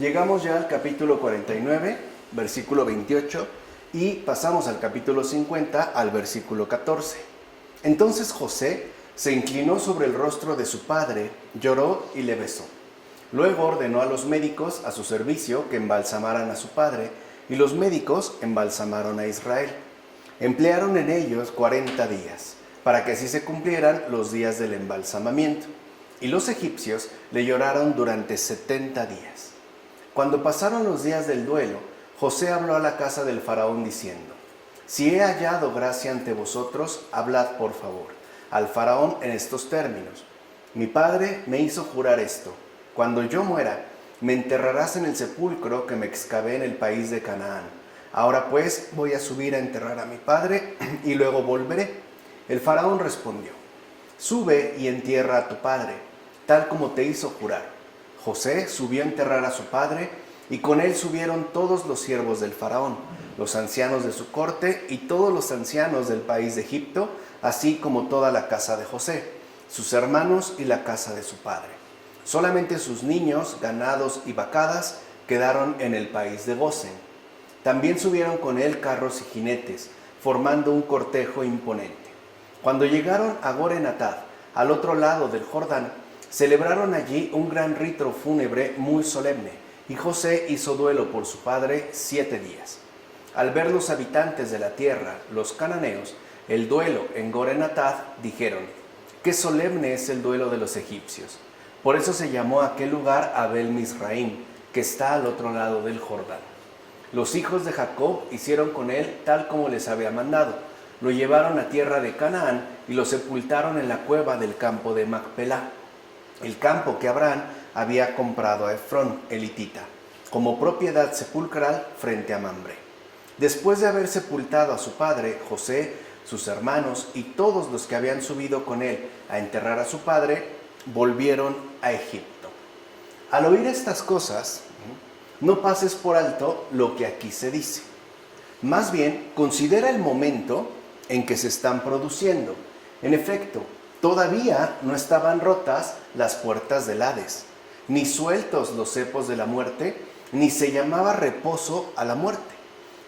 Llegamos ya al capítulo 49, versículo 28, y pasamos al capítulo 50, al versículo 14. Entonces José se inclinó sobre el rostro de su padre, lloró y le besó. Luego ordenó a los médicos a su servicio que embalsamaran a su padre, y los médicos embalsamaron a Israel. Emplearon en ellos 40 días, para que así se cumplieran los días del embalsamamiento. Y los egipcios le lloraron durante 70 días. Cuando pasaron los días del duelo, José habló a la casa del faraón diciendo: Si he hallado gracia ante vosotros, hablad por favor al faraón en estos términos: Mi padre me hizo jurar esto: cuando yo muera, me enterrarás en el sepulcro que me excavé en el país de Canaán. Ahora pues voy a subir a enterrar a mi padre y luego volveré. El faraón respondió: Sube y entierra a tu padre, tal como te hizo jurar. José subió a enterrar a su padre, y con él subieron todos los siervos del faraón, los ancianos de su corte y todos los ancianos del país de Egipto, así como toda la casa de José, sus hermanos y la casa de su padre. Solamente sus niños, ganados y vacadas quedaron en el país de Gosén. También subieron con él carros y jinetes, formando un cortejo imponente. Cuando llegaron a Goren-Atad, al otro lado del Jordán, celebraron allí un gran rito fúnebre muy solemne, y José hizo duelo por su padre 7 días. Al ver los habitantes de la tierra, los cananeos, el duelo en Goren-Atad, dijeron: ¡Qué solemne es el duelo de los egipcios! Por eso se llamó aquel lugar Abel Mizraim, que está al otro lado del Jordán. Los hijos de Jacob hicieron con él tal como les había mandado. Lo llevaron a tierra de Canaán y lo sepultaron en la cueva del campo de Macpelá, el campo que Abraham había comprado a Efrón, el hitita, como propiedad sepulcral frente a Mamre. Después de haber sepultado a su padre, José, sus hermanos y todos los que habían subido con él a enterrar a su padre, volvieron a Egipto. Al oír estas cosas, no pases por alto lo que aquí se dice. Más bien, considera el momento en que se están produciendo. En efecto, todavía no estaban rotas las puertas del Hades, ni sueltos los cepos de la muerte, ni se llamaba reposo a la muerte.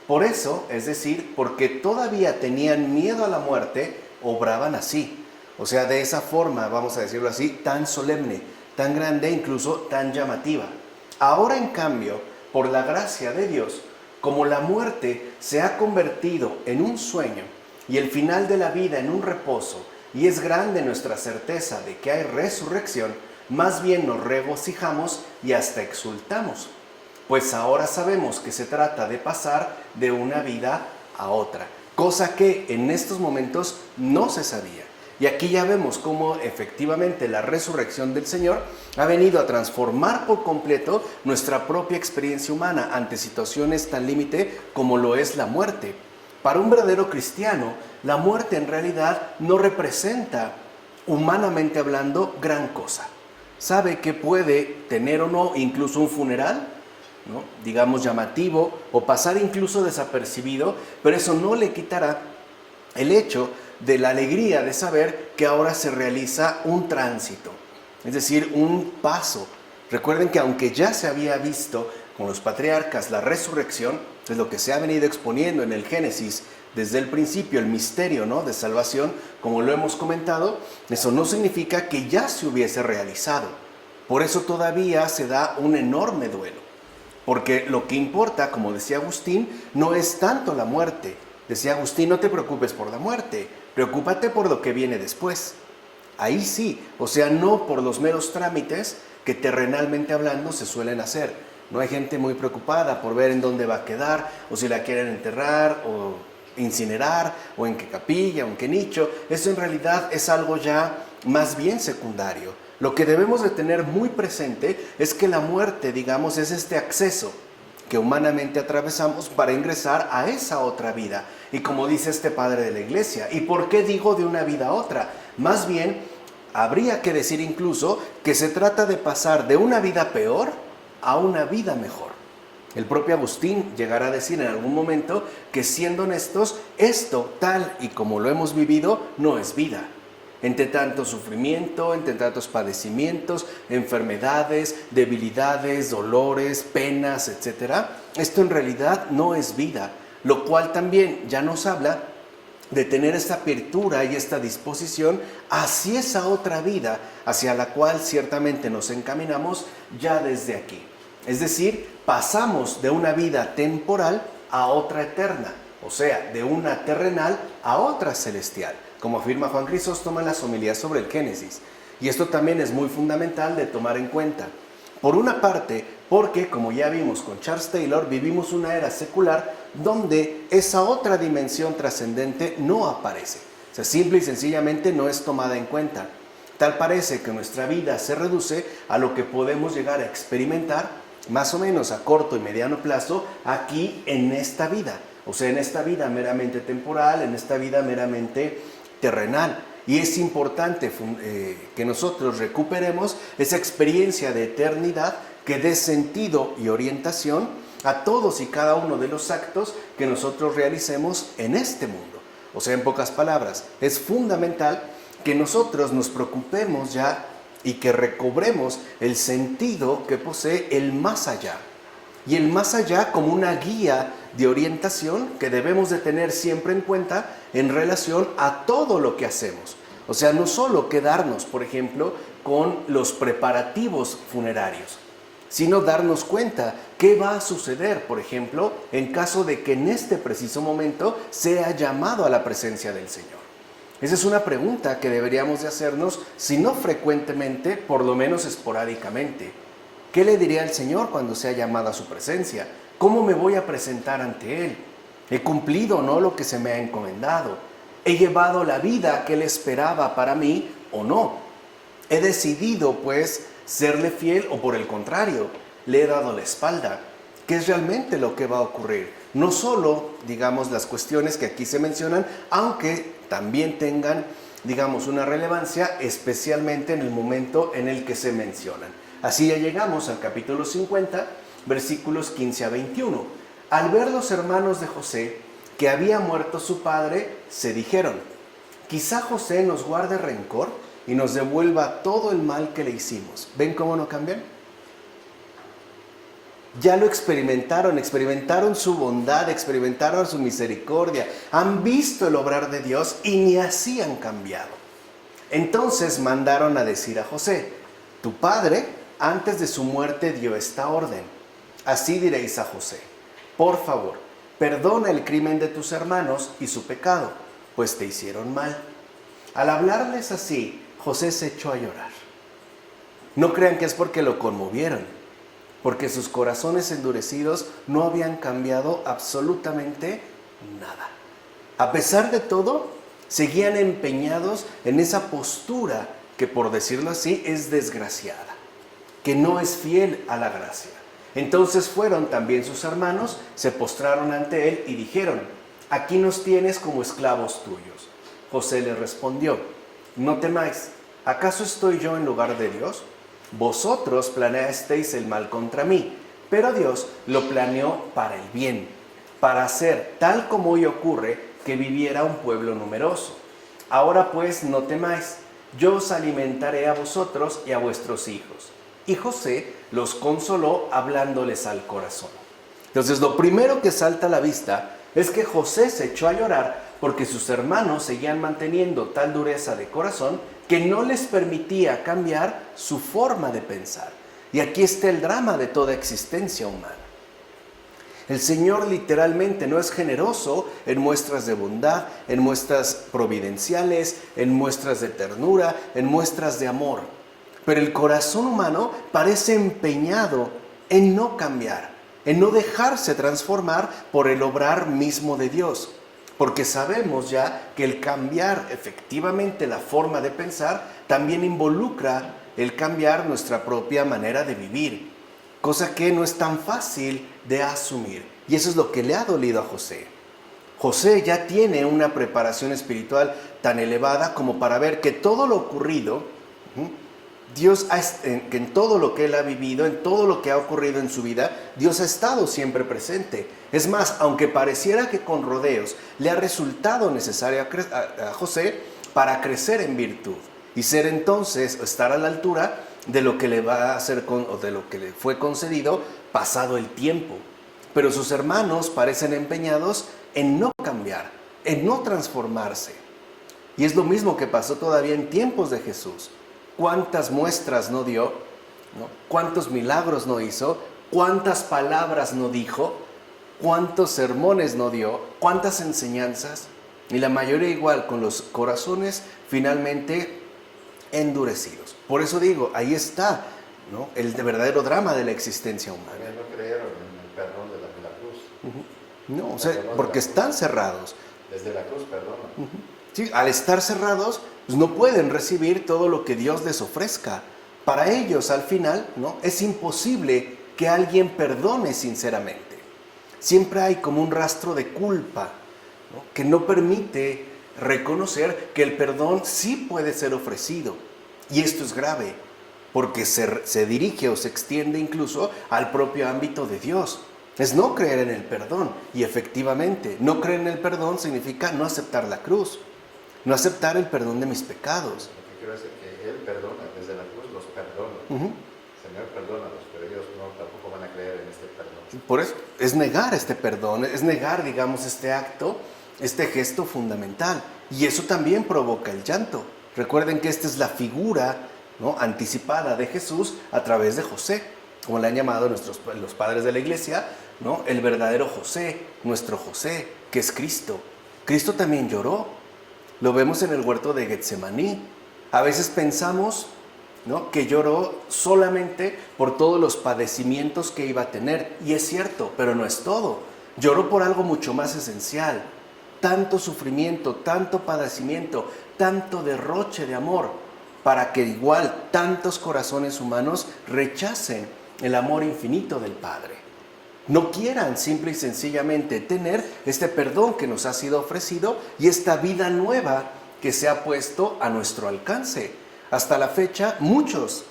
Por eso, es decir, porque todavía tenían miedo a la muerte, obraban así. O sea, de esa forma, vamos a decirlo así, tan solemne, tan grande, incluso tan llamativa. Ahora, en cambio, por la gracia de Dios, como la muerte se ha convertido en un sueño y el final de la vida en un reposo, y es grande nuestra certeza de que hay resurrección, más bien nos regocijamos y hasta exultamos, pues ahora sabemos que se trata de pasar de una vida a otra, cosa que en estos momentos no se sabía. Y aquí ya vemos cómo efectivamente la resurrección del Señor ha venido a transformar por completo nuestra propia experiencia humana ante situaciones tan límite como lo es la muerte. Para un verdadero cristiano, la muerte en realidad no representa, humanamente hablando, gran cosa. Sabe que puede tener o no incluso un funeral, ¿no?, digamos llamativo, o pasar incluso desapercibido, pero eso no le quitará el hecho de la alegría de saber que ahora se realiza un tránsito, es decir, un paso. Recuerden que aunque ya se había visto con los patriarcas la resurrección, es lo que se ha venido exponiendo en el Génesis desde el principio, el misterio, ¿no?, de salvación, como lo hemos comentado, eso no significa que ya se hubiese realizado. Por eso todavía se da un enorme duelo, porque lo que importa, como decía Agustín, no es tanto la muerte. Decía Agustín: no te preocupes por la muerte, preocúpate por lo que viene después. Ahí sí, o sea, no por los meros trámites que terrenalmente hablando se suelen hacer. No hay gente muy preocupada por ver en dónde va a quedar, o si la quieren enterrar, o incinerar, o en qué capilla, o en qué nicho. Eso en realidad es algo ya más bien secundario. Lo que debemos de tener muy presente es que la muerte, digamos, es este acceso que humanamente atravesamos para ingresar a esa otra vida. Y como dice este padre de la iglesia, ¿y por qué digo de una vida a otra? Más bien, habría que decir incluso que se trata de pasar de una vida peor a una vida mejor. El propio Agustín llegará a decir en algún momento que, siendo honestos, esto tal y como lo hemos vivido no es vida. entre tanto sufrimiento, entre tantos padecimientos, enfermedades, debilidades, dolores, penas, etc. Esto en realidad no es vida, lo cual también ya nos habla de tener esta apertura y esta disposición hacia esa otra vida, hacia la cual ciertamente nos encaminamos ya desde aquí. Es decir, pasamos de una vida temporal a otra eterna, o sea, de una terrenal a otra celestial, como afirma Juan Crisóstomo en las homilías sobre el Génesis. Y esto también es muy fundamental de tomar en cuenta. Por una parte, porque, como ya vimos con Charles Taylor, vivimos una era secular donde esa otra dimensión trascendente no aparece. O sea, simple y sencillamente no es tomada en cuenta. Tal parece que nuestra vida se reduce a lo que podemos llegar a experimentar, más o menos a corto y mediano plazo, aquí en esta vida. O sea, en esta vida meramente temporal, en esta vida meramente terrenal. Y es importante que nosotros recuperemos esa experiencia de eternidad que dé sentido y orientación a todos y cada uno de los actos que nosotros realicemos en este mundo. O sea, en pocas palabras, es fundamental que nosotros nos preocupemos ya y que recobremos el sentido que posee el más allá. Y el más allá como una guía de orientación que debemos de tener siempre en cuenta en relación a todo lo que hacemos. O sea, no solo quedarnos, por ejemplo, con los preparativos funerarios, sino darnos cuenta qué va a suceder, por ejemplo, en caso de que en este preciso momento sea llamado a la presencia del Señor. Esa es una pregunta que deberíamos de hacernos, si no frecuentemente, por lo menos esporádicamente. ¿Qué le diré al Señor cuando sea llamado a su presencia? ¿Cómo me voy a presentar ante Él? ¿He cumplido o no lo que se me ha encomendado? ¿He llevado la vida que Él esperaba para mí o no? ¿He decidido, pues, serle fiel o por el contrario, le he dado la espalda? ¿Qué es realmente lo que va a ocurrir? No solo, digamos, las cuestiones que aquí se mencionan, aunque también tengan, digamos, una relevancia, especialmente en el momento en el que se mencionan. Así ya llegamos al capítulo 50, versículos 15 a 21. Al ver los hermanos de José que había muerto su padre, se dijeron: quizá José nos guarde rencor y nos devuelva todo el mal que le hicimos. ¿Ven cómo no cambian? Ya lo experimentaron su bondad, experimentaron su misericordia, han visto el obrar de Dios y ni así han cambiado. Entonces mandaron a decir a José: tu padre antes de su muerte dio esta orden. Así diréis a José: por favor, perdona el crimen de tus hermanos y su pecado, pues te hicieron mal. Al hablarles así, José se echó a llorar. No crean que es porque lo conmovieron, porque sus corazones endurecidos no habían cambiado absolutamente nada. A pesar de todo, seguían empeñados en esa postura que, por decirlo así, es desgraciada, que no es fiel a la gracia. Entonces fueron también sus hermanos, se postraron ante él y dijeron: aquí nos tienes como esclavos tuyos. José les respondió: no temáis, ¿acaso estoy yo en lugar de Dios? Vosotros planeasteis el mal contra mí, pero Dios lo planeó para el bien, para hacer, tal como hoy ocurre, que viviera un pueblo numeroso. Ahora pues no temáis, yo os alimentaré a vosotros y a vuestros hijos. Y José los consoló hablándoles al corazón. Entonces, lo primero que salta a la vista es que José se echó a llorar porque sus hermanos seguían manteniendo tal dureza de corazón que no les permitía cambiar su forma de pensar. Y aquí está el drama de toda existencia humana. El Señor literalmente no es generoso en muestras de bondad, en muestras providenciales, en muestras de ternura, en muestras de amor. Pero el corazón humano parece empeñado en no cambiar, en no dejarse transformar por el obrar mismo de Dios. Porque sabemos ya que el cambiar efectivamente la forma de pensar también involucra el cambiar nuestra propia manera de vivir, cosa que no es tan fácil de asumir. Y eso es lo que le ha dolido a José. José ya tiene una preparación espiritual tan elevada como para ver que todo lo ocurrido, Dios, que en todo lo que él ha vivido, en todo lo que ha ocurrido en su vida, Dios ha estado siempre presente. Es más, aunque pareciera que con rodeos le ha resultado necesario a José para crecer en virtud y ser entonces, estar a la altura de lo que le va a hacer o de lo que le fue concedido pasado el tiempo. Pero sus hermanos parecen empeñados en no cambiar, en no transformarse. Y es lo mismo que pasó todavía en tiempos de Jesús. ¿Cuántas muestras no dio? ¿No? ¿Cuántos milagros no hizo? ¿Cuántas palabras no dijo? ¿Cuántos sermones no dio? ¿Cuántas enseñanzas? Y la mayoría igual, con los corazones finalmente endurecidos. Por eso digo, ahí está, ¿no?, el verdadero drama de la existencia humana. También no creyeron en el perdón de la cruz. No, o sea, porque están cerrados. Desde la cruz perdonan. Sí, al estar cerrados, pues no pueden recibir todo lo que Dios les ofrezca. Para ellos, al final, ¿no?, es imposible que alguien perdone sinceramente. Siempre hay como un rastro de culpa, ¿no?, que no permite reconocer que el perdón sí puede ser ofrecido. Y esto es grave, porque se dirige o se extiende incluso al propio ámbito de Dios. Es no creer en el perdón. Y efectivamente, no creer en el perdón significa no aceptar la cruz, no aceptar el perdón de mis pecados. Lo que quiero decir es que Él perdona, desde la cruz los perdona. Señor, perdónalos, pero ellos tampoco van a creer en este perdón. Por eso es negar este perdón, es negar, digamos, este acto, este gesto fundamental. Y eso también provoca el llanto. Recuerden que esta es la figura, ¿no?, anticipada de Jesús a través de José, como le han llamado los padres de la iglesia, ¿no?, el verdadero José, nuestro José, que es Cristo. Cristo también lloró. Lo vemos en el huerto de Getsemaní. A veces pensamos, ¿no?, que lloró solamente por todos los padecimientos que iba a tener. Y es cierto, pero no es todo. Lloró por algo mucho más esencial. Tanto sufrimiento, tanto padecimiento, tanto derroche de amor, para que igual tantos corazones humanos rechacen el amor infinito del Padre. No quieran simple y sencillamente tener este perdón que nos ha sido ofrecido y esta vida nueva que se ha puesto a nuestro alcance. Hasta la fecha, muchos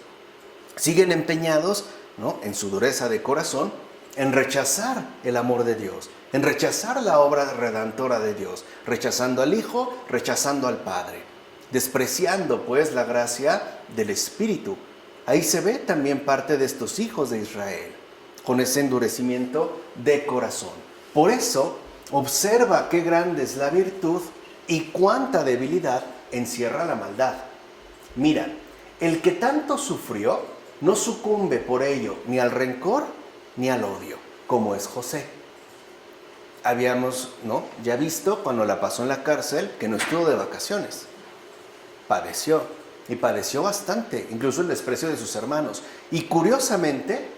siguen empeñados, ¿no?, en su dureza de corazón, en rechazar el amor de Dios, en rechazar la obra redentora de Dios, rechazando al Hijo, rechazando al Padre, despreciando pues la gracia del Espíritu. Ahí se ve también parte de estos hijos de Israel, con ese endurecimiento de corazón. Por eso, observa qué grande es la virtud y cuánta debilidad encierra la maldad. Mira, el que tanto sufrió no sucumbe por ello ni al rencor ni al odio, como es José. Habíamos, ¿no?, ya visto cuando la pasó en la cárcel que no estuvo de vacaciones. Padeció, y padeció bastante, incluso el desprecio de sus hermanos. Y curiosamente,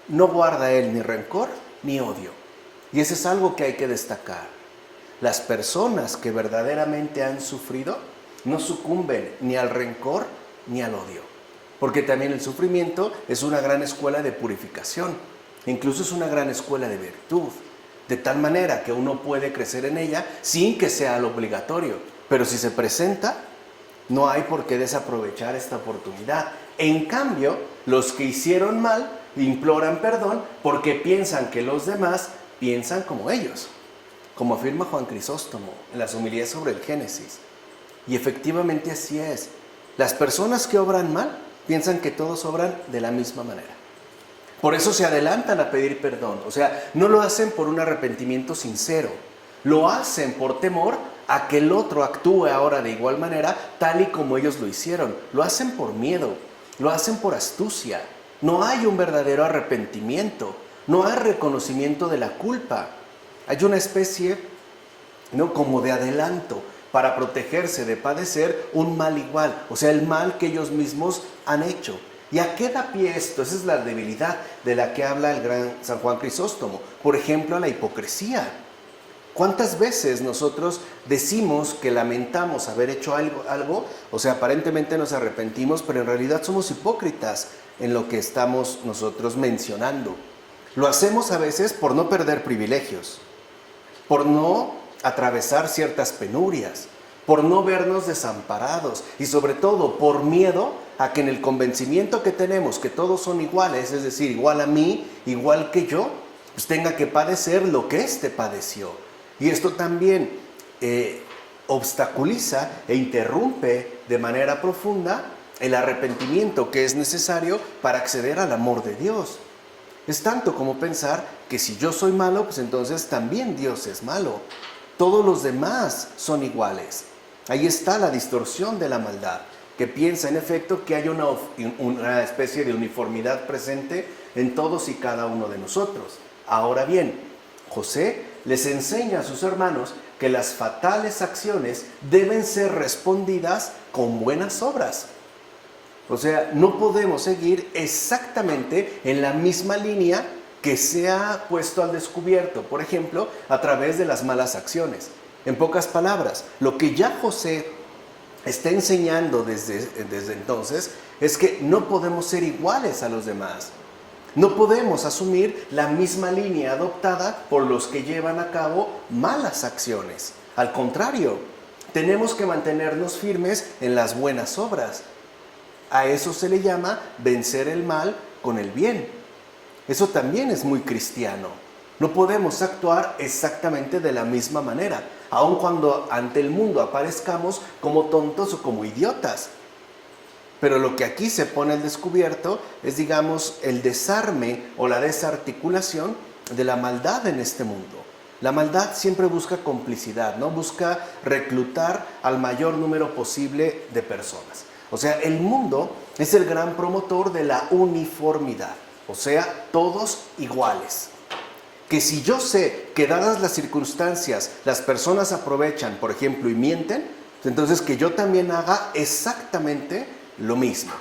no guarda él ni rencor ni odio. Y eso es algo que hay que destacar. Las personas que verdaderamente han sufrido no sucumben ni al rencor ni al odio. Porque también el sufrimiento es una gran escuela de purificación. Incluso es una gran escuela de virtud. De tal manera que uno puede crecer en ella sin que sea lo obligatorio. Pero si se presenta, no hay por qué desaprovechar esta oportunidad. En cambio, los que hicieron mal imploran perdón porque piensan que los demás piensan como ellos, como afirma Juan Crisóstomo en las homilías sobre el Génesis. Y efectivamente así es. Las personas que obran mal piensan que todos obran de la misma manera. Por eso se adelantan a pedir perdón. O sea, no lo hacen por un arrepentimiento sincero. Lo hacen por temor a que el otro actúe ahora de igual manera, tal y como ellos lo hicieron. Lo hacen por miedo, lo hacen por astucia. No hay un verdadero arrepentimiento, no hay reconocimiento de la culpa. Hay una especie, ¿no?, como de adelanto para protegerse de padecer un mal igual, o sea, el mal que ellos mismos han hecho. ¿Y a qué da pie esto? Esa es la debilidad de la que habla el gran San Juan Crisóstomo. Por ejemplo, a la hipocresía. ¿Cuántas veces nosotros decimos que lamentamos haber hecho algo? O sea, aparentemente nos arrepentimos, pero en realidad somos hipócritas en lo que estamos nosotros mencionando. Lo hacemos a veces por no perder privilegios, por no atravesar ciertas penurias, por no vernos desamparados y sobre todo por miedo a que en el convencimiento que tenemos que todos son iguales, es decir, igual a mí, igual que yo, pues tenga que padecer lo que éste padeció. Y esto también obstaculiza e interrumpe de manera profunda el arrepentimiento que es necesario para acceder al amor de Dios. Es tanto como pensar que si yo soy malo, pues entonces también Dios es malo. Todos los demás son iguales. Ahí está la distorsión de la maldad, que piensa en efecto que hay una especie de uniformidad presente en todos y cada uno de nosotros. Ahora bien, José les enseña a sus hermanos que las fatales acciones deben ser respondidas con buenas obras. O sea, no podemos seguir exactamente en la misma línea que se ha puesto al descubierto, por ejemplo, a través de las malas acciones. En pocas palabras, lo que ya José está enseñando desde entonces es que no podemos ser iguales a los demás. No podemos asumir la misma línea adoptada por los que llevan a cabo malas acciones. Al contrario, tenemos que mantenernos firmes en las buenas obras. A eso se le llama vencer el mal con el bien. Eso también es muy cristiano. No podemos actuar exactamente de la misma manera, aun cuando ante el mundo aparezcamos como tontos o como idiotas. Pero lo que aquí se pone al descubierto es, digamos, el desarme o la desarticulación de la maldad en este mundo. La maldad siempre busca complicidad, ¿no? Busca reclutar al mayor número posible de personas. O sea, el mundo es el gran promotor de la uniformidad, o sea, todos iguales. Que si yo sé que dadas las circunstancias las personas aprovechan, por ejemplo, y mienten, entonces que yo también haga exactamente lo mismo.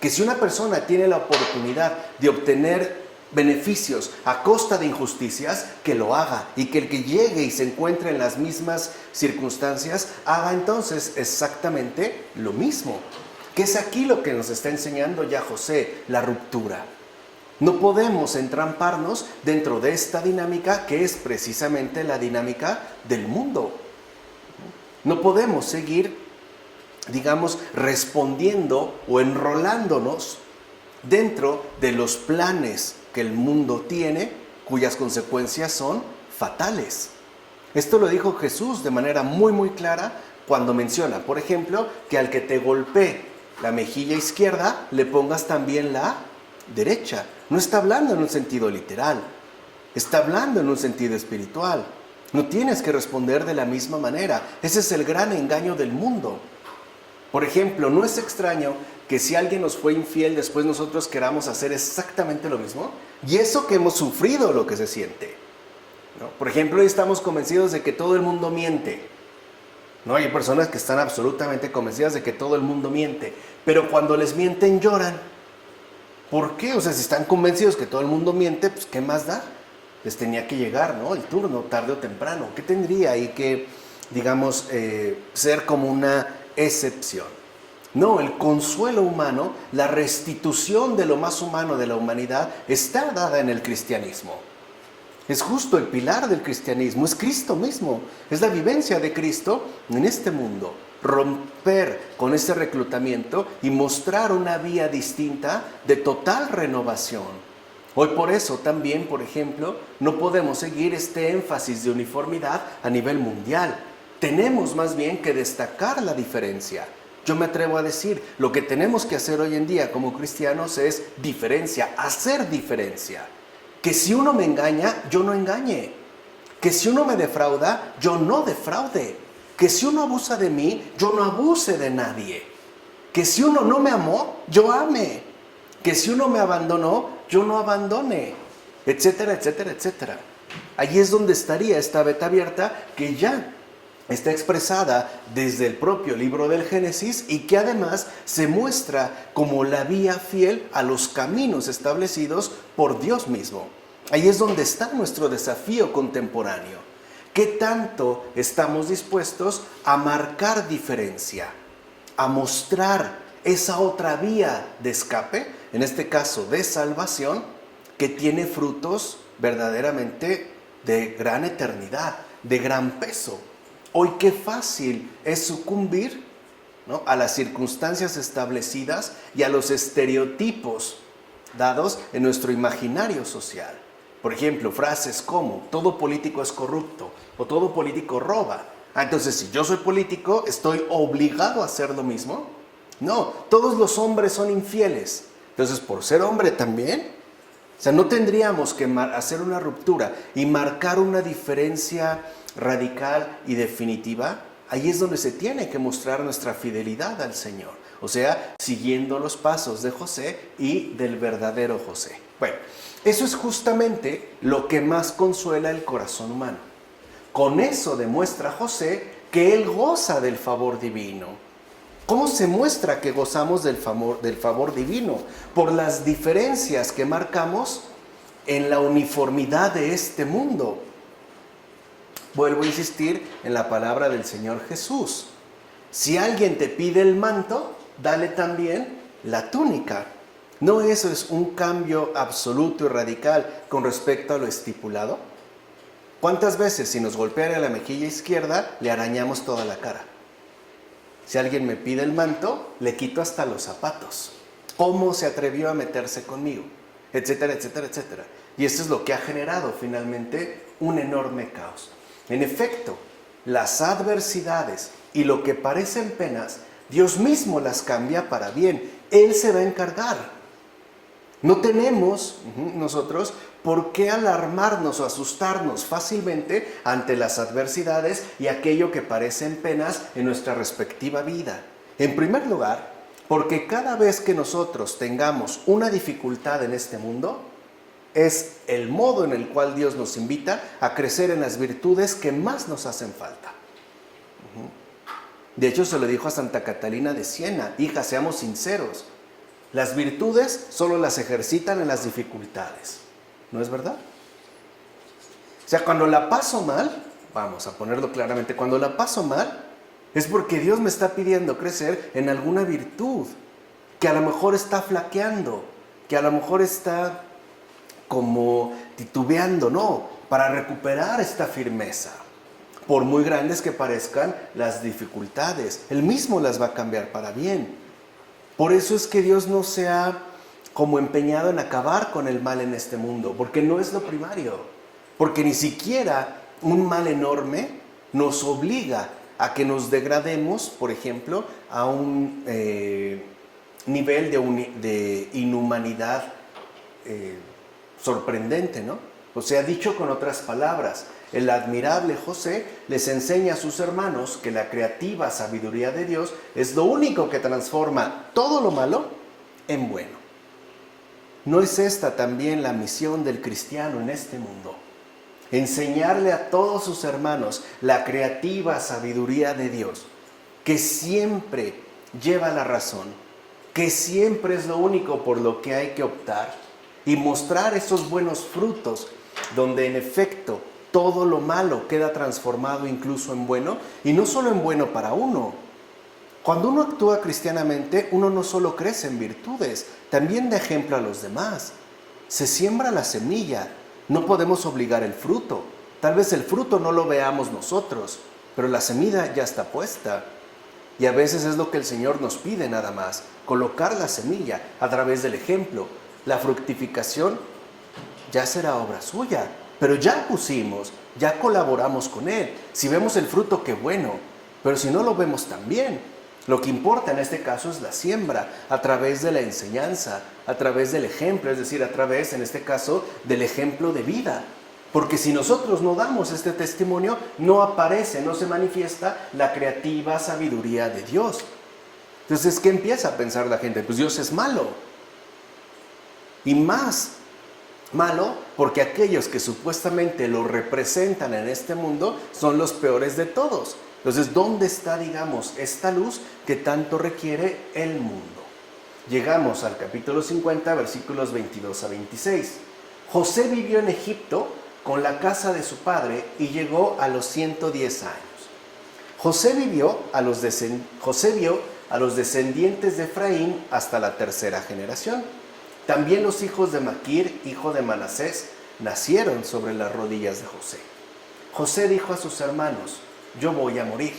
Que si una persona tiene la oportunidad de obtener beneficios a costa de injusticias, que lo haga, y que el que llegue y se encuentre en las mismas circunstancias haga entonces exactamente lo mismo. Que es aquí lo que nos está enseñando ya José, la ruptura. No podemos entramparnos dentro de esta dinámica que es precisamente la dinámica del mundo. No podemos seguir, digamos, respondiendo o enrolándonos dentro de los planes que el mundo tiene, cuyas consecuencias son fatales. Esto lo dijo Jesús de manera muy muy clara cuando menciona, por ejemplo, que al que te golpee la mejilla izquierda, le pongas también la derecha. No está hablando en un sentido literal, está hablando en un sentido espiritual. No tienes que responder de la misma manera. Ese es el gran engaño del mundo. Por ejemplo, ¿no es extraño que si alguien nos fue infiel, después nosotros queramos hacer exactamente lo mismo? Y eso que hemos sufrido lo que se siente, ¿no? Por ejemplo, hoy estamos convencidos de que todo el mundo miente, ¿no? Hay personas que están absolutamente convencidas de que todo el mundo miente, pero cuando les mienten lloran. ¿Por qué? O sea, si están convencidos que todo el mundo miente, pues ¿qué más da? Les tenía que llegar, ¿no? El turno, tarde o temprano. ¿Qué tendría ahí que, digamos, ser como una excepción? No, el consuelo humano, la restitución de lo más humano de la humanidad está dada en el cristianismo. Es justo el pilar del cristianismo, es Cristo mismo, es la vivencia de Cristo en este mundo. Romper con ese reclutamiento y mostrar una vía distinta de total renovación. Hoy por eso también, por ejemplo, no podemos seguir este énfasis de uniformidad a nivel mundial. Tenemos más bien que destacar la diferencia. Yo me atrevo a decir, lo que tenemos que hacer hoy en día como cristianos es diferencia, hacer diferencia. Que si uno me engaña, yo no engañe. Que si uno me defrauda, yo no defraude. Que si uno abusa de mí, yo no abuse de nadie. Que si uno no me amó, yo ame. Que si uno me abandonó, yo no abandone. Etcétera, etcétera, etcétera. Allí es donde estaría esta veta abierta que ya está expresada desde el propio libro del Génesis y que además se muestra como la vía fiel a los caminos establecidos por Dios mismo. Ahí es donde está nuestro desafío contemporáneo. ¿Qué tanto estamos dispuestos a marcar diferencia? A mostrar esa otra vía de escape, en este caso de salvación, que tiene frutos verdaderamente de gran eternidad, de gran peso. Hoy qué fácil es sucumbir, ¿no?, a las circunstancias establecidas y a los estereotipos dados en nuestro imaginario social. Por ejemplo, frases como todo político es corrupto o todo político roba. Entonces, si yo soy político, ¿estoy obligado a hacer lo mismo? No, todos los hombres son infieles. Entonces, por ser hombre también, o sea, no tendríamos que hacer una ruptura y marcar una diferencia radical y definitiva. Ahí es donde se tiene que mostrar nuestra fidelidad al Señor. O sea, siguiendo los pasos de José y del verdadero José. Bueno, eso es justamente lo que más consuela el corazón humano. Con eso demuestra José que él goza del favor divino. ¿Cómo se muestra que gozamos del favor divino? Por las diferencias que marcamos en la uniformidad de este mundo. Vuelvo a insistir en la palabra del Señor Jesús. Si alguien te pide el manto, dale también la túnica. ¿No eso es un cambio absoluto y radical con respecto a lo estipulado? ¿Cuántas veces si nos golpean en la mejilla izquierda, le arañamos toda la cara? Si alguien me pide el manto, le quito hasta los zapatos. ¿Cómo se atrevió a meterse conmigo? Etcétera, etcétera, etcétera. Y esto es lo que ha generado finalmente un enorme caos. En efecto, las adversidades y lo que parecen penas, Dios mismo las cambia para bien. Él se va a encargar. No tenemos nosotros por qué alarmarnos o asustarnos fácilmente ante las adversidades y aquello que parecen penas en nuestra respectiva vida. En primer lugar, porque cada vez que nosotros tengamos una dificultad en este mundo, es el modo en el cual Dios nos invita a crecer en las virtudes que más nos hacen falta. De hecho, se lo dijo a Santa Catalina de Siena: hija, seamos sinceros, las virtudes solo las ejercitan en las dificultades. ¿No es verdad? O sea, cuando la paso mal, vamos a ponerlo claramente, cuando la paso mal, es porque Dios me está pidiendo crecer en alguna virtud, que a lo mejor está flaqueando, que a lo mejor está como titubeando, no, para recuperar esta firmeza. Por muy grandes que parezcan las dificultades, Él mismo las va a cambiar para bien. Por eso es que Dios no se ha como empeñado en acabar con el mal en este mundo, porque no es lo primario, porque ni siquiera un mal enorme nos obliga a que nos degrademos, por ejemplo, a un nivel de inhumanidad sorprendente, ¿no? O sea, dicho con otras palabras, el admirable José les enseña a sus hermanos que la creativa sabiduría de Dios es lo único que transforma todo lo malo en bueno. ¿No es esta también la misión del cristiano en este mundo? Enseñarle a todos sus hermanos la creativa sabiduría de Dios, que siempre lleva la razón, que siempre es lo único por lo que hay que optar, y mostrar esos buenos frutos donde en efecto todo lo malo queda transformado incluso en bueno, y no solo en bueno para uno. Cuando uno actúa cristianamente, uno no solo crece en virtudes, también da ejemplo a los demás. Se siembra la semilla, no podemos obligar el fruto. Tal vez el fruto no lo veamos nosotros, pero la semilla ya está puesta. Y a veces es lo que el Señor nos pide nada más, colocar la semilla a través del ejemplo. La fructificación ya será obra suya, pero ya pusimos, ya colaboramos con Él. Si vemos el fruto, qué bueno, pero si no lo vemos también. Lo que importa en este caso es la siembra, a través de la enseñanza, a través del ejemplo, es decir, a través, en este caso, del ejemplo de vida. Porque si nosotros no damos este testimonio, no aparece, no se manifiesta la creativa sabiduría de Dios. Entonces, ¿qué empieza a pensar la gente? Pues Dios es malo. Y más malo porque aquellos que supuestamente lo representan en este mundo son los peores de todos. Entonces, ¿dónde está, digamos, esta luz que tanto requiere el mundo? Llegamos al capítulo 50, versículos 22 a 26. José vivió en Egipto con la casa de su padre y llegó a los 110 años. José vio a los descendientes de Efraín hasta la tercera generación. También los hijos de Maquir, hijo de Manasés, nacieron sobre las rodillas de José. José dijo a sus hermanos: yo voy a morir,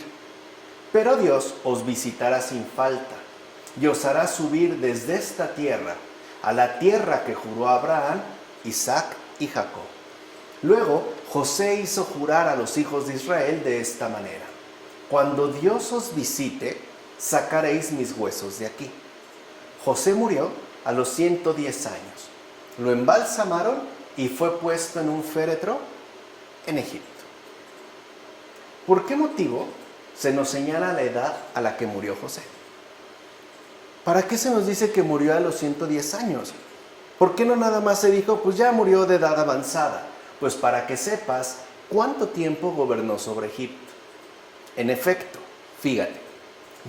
pero Dios os visitará sin falta y os hará subir desde esta tierra a la tierra que juró a Abraham, Isaac y Jacob. Luego José hizo jurar a los hijos de Israel de esta manera: cuando Dios os visite, sacaréis mis huesos de aquí. José murió a los 110 años. Lo embalsamaron y fue puesto en un féretro en Egipto. ¿Por qué motivo se nos señala la edad a la que murió José? ¿Para qué se nos dice que murió a los 110 años? ¿Por qué no nada más se dijo, pues ya murió de edad avanzada? Pues para que sepas cuánto tiempo gobernó sobre Egipto. En efecto, fíjate,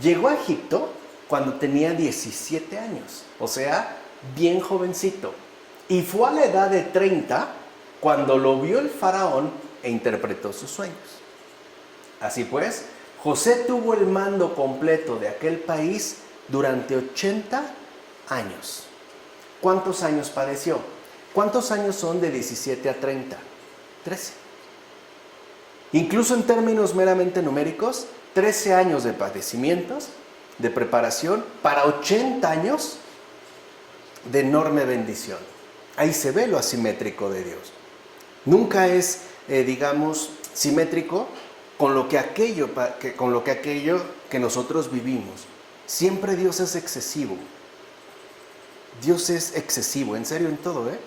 llegó a Egipto cuando tenía 17 años, o sea, bien jovencito. Y fue a la edad de 30 cuando lo vio el faraón e interpretó sus sueños. Así pues, José tuvo el mando completo de aquel país durante 80 años. ¿Cuántos años padeció? ¿Cuántos años son de 17 a 30? 13. Incluso en términos meramente numéricos, 13 años de padecimientos, de preparación, para 80 años de enorme bendición. Ahí se ve lo asimétrico de Dios. Nunca es, simétrico con lo que aquello que nosotros vivimos. Siempre Dios es excesivo. Dios es excesivo, en serio, en todo, ¿eh?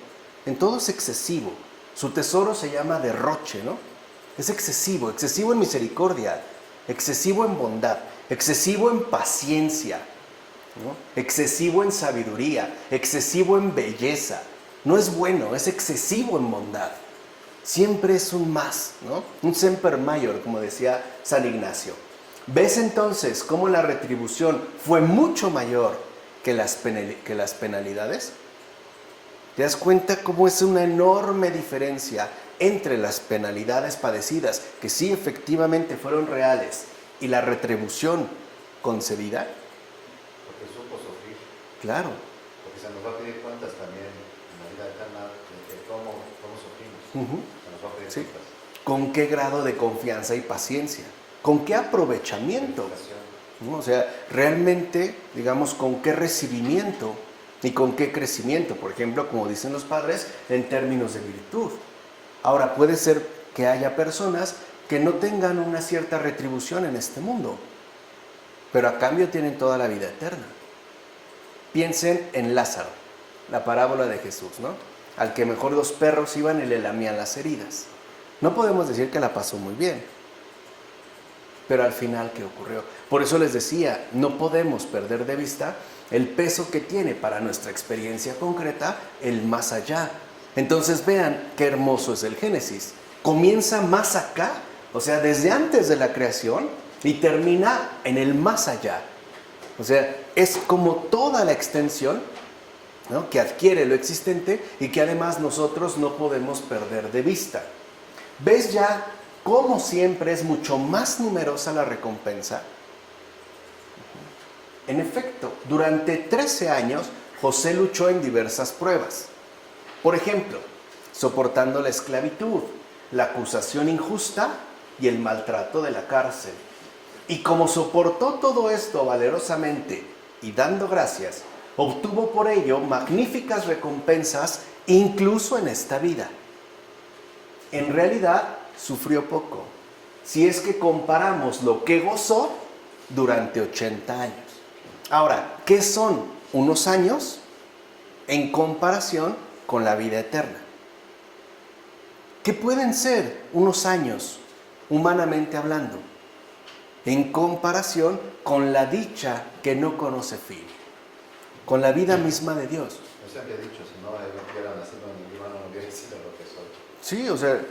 En todo es excesivo. Su tesoro se llama derroche, ¿no? Es excesivo, excesivo en misericordia, excesivo en bondad, excesivo en paciencia, ¿no? Excesivo en sabiduría, excesivo en belleza. No es bueno, es excesivo en bondad. Siempre es un más, ¿no? Un semper mayor, como decía San Ignacio. ¿Ves entonces cómo la retribución fue mucho mayor que las penalidades? ¿Te das cuenta cómo es una enorme diferencia entre las penalidades padecidas, que sí efectivamente fueron reales, y la retribución concedida? Porque supo sufrir. Claro. Porque se nos va a pedir cuentas también en la vida eterna de cómo sufrimos. Se nos va a pedir Sí. cuentas. ¿Con qué grado de confianza y paciencia? ¿Con qué aprovechamiento? ¿No? O sea, realmente, con qué recibimiento y con qué crecimiento. Por ejemplo, como dicen los padres, en términos de virtud. Ahora, puede ser que haya personas que no tengan una cierta retribución en este mundo, pero a cambio tienen toda la vida eterna. Piensen en Lázaro, la parábola de Jesús, ¿no? Al que mejor los perros iban y le lamían las heridas. No podemos decir que la pasó muy bien, pero al final, ¿qué ocurrió? Por eso les decía, no podemos perder de vista el peso que tiene para nuestra experiencia concreta el más allá. Entonces vean qué hermoso es el Génesis. Comienza más acá, o sea, desde antes de la creación, y termina en el más allá. O sea, es como toda la extensión, ¿no?, que adquiere lo existente y que además nosotros no podemos perder de vista. ¿Ves ya cómo siempre es mucho más numerosa la recompensa? En efecto, durante 13 años José luchó en diversas pruebas. Por ejemplo, soportando la esclavitud, la acusación injusta y el maltrato de la cárcel. Y como soportó todo esto valerosamente y dando gracias, obtuvo por ello magníficas recompensas incluso en esta vida. En realidad, sufrió poco, si es que comparamos lo que gozó durante 80 años. Ahora, ¿qué son unos años en comparación con la vida eterna? ¿Qué pueden ser unos años, humanamente hablando, en comparación con la dicha que no conoce fin, con la vida misma de Dios? Yo siempre he dicho, si no hubiera nacido en mi hermano, no hubiera sido lo que soy. Sí, o sea,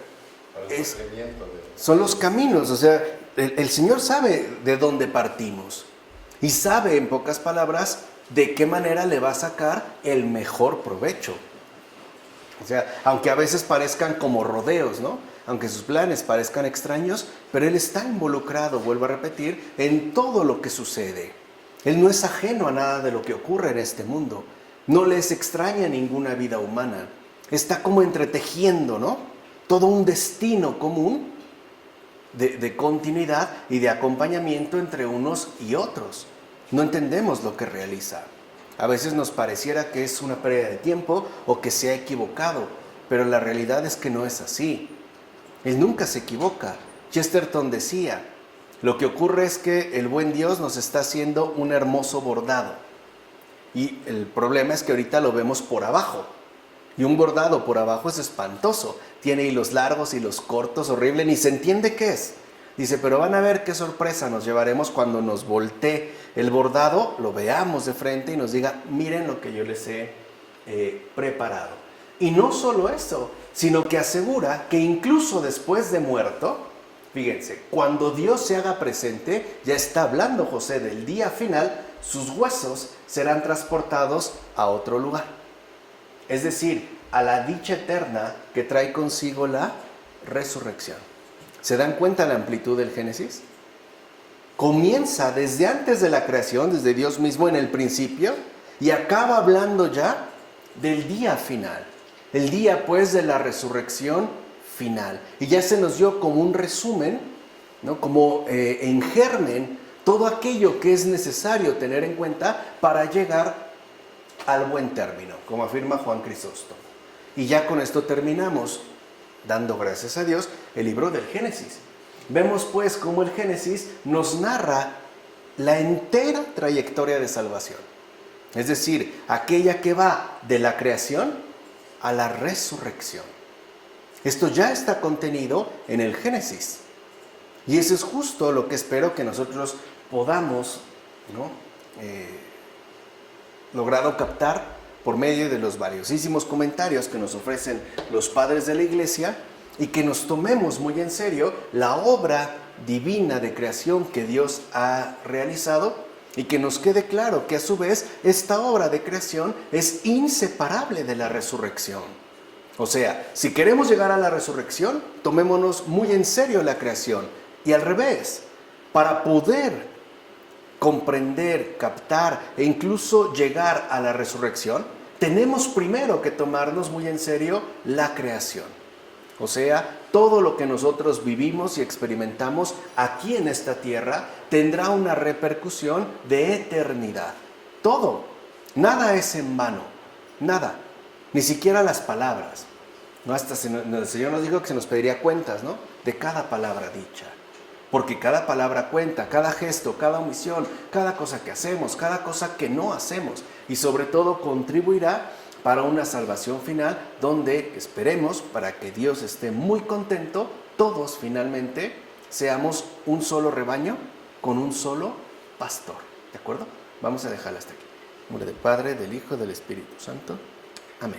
Son son los caminos, o sea, el Señor sabe de dónde partimos y sabe, en pocas palabras, de qué manera le va a sacar el mejor provecho. O sea, aunque a veces parezcan como rodeos, ¿no? Aunque sus planes parezcan extraños, pero Él está involucrado, vuelvo a repetir, en todo lo que sucede. Él no es ajeno a nada de lo que ocurre en este mundo. No le es extraña ninguna vida humana. Está como entretejiendo, ¿no?, todo un destino común de continuidad y de acompañamiento entre unos y otros. No entendemos lo que realiza. A veces nos pareciera que es una pérdida de tiempo o que se ha equivocado, pero la realidad es que no es así. Él nunca se equivoca. Chesterton decía, Lo que ocurre es que el buen Dios nos está haciendo un hermoso bordado. Y el problema es que ahorita lo vemos por abajo. Y un bordado por abajo es espantoso. Tiene hilos largos, hilos cortos, horrible, ni se entiende qué es. Dice, pero van a ver qué sorpresa nos llevaremos cuando nos voltee el bordado, lo veamos de frente y nos diga, miren lo que yo les he preparado. Y no solo eso, sino que asegura que incluso después de muerto, fíjense, cuando Dios se haga presente, ya está hablando José del día final, sus huesos serán transportados a otro lugar. Es decir, a la dicha eterna que trae consigo la resurrección. ¿Se dan cuenta la amplitud del Génesis? Comienza desde antes de la creación, desde Dios mismo en el principio, y acaba hablando ya del día final. El día, pues, de la resurrección final. Y ya se nos dio como un resumen, ¿no? Como en germen, todo aquello que es necesario tener en cuenta para llegar al buen término, como afirma Juan Crisóstomo. Y ya con esto terminamos, dando gracias a Dios, el libro del Génesis. Vemos pues cómo el Génesis nos narra la entera trayectoria de salvación. Es decir, aquella que va de la creación a la resurrección. Esto ya está contenido en el Génesis. Y eso es justo lo que espero que nosotros podamos, ¿no? Logrado captar por medio de los valiosísimos comentarios que nos ofrecen los padres de la Iglesia y que nos tomemos muy en serio la obra divina de creación que Dios ha realizado y que nos quede claro que a su vez esta obra de creación es inseparable de la resurrección. O sea, si queremos llegar a la resurrección, tomémonos muy en serio la creación y al revés, para poder comprender, captar e incluso llegar a la resurrección, tenemos primero que tomarnos muy en serio la creación. O sea, todo lo que nosotros vivimos y experimentamos aquí en esta tierra tendrá una repercusión de eternidad. Todo. Nada es en vano. Nada. Ni siquiera las palabras. ¿No? Hasta el Señor nos dijo que se nos pediría cuentas, ¿no? De cada palabra dicha. Porque cada palabra cuenta, cada gesto, cada omisión, cada cosa que hacemos, cada cosa que no hacemos. Y sobre todo contribuirá para una salvación final donde esperemos, para que Dios esté muy contento, todos finalmente seamos un solo rebaño con un solo pastor. ¿De acuerdo? Vamos a dejarla hasta aquí. En nombre del Padre, del Hijo, del Espíritu Santo.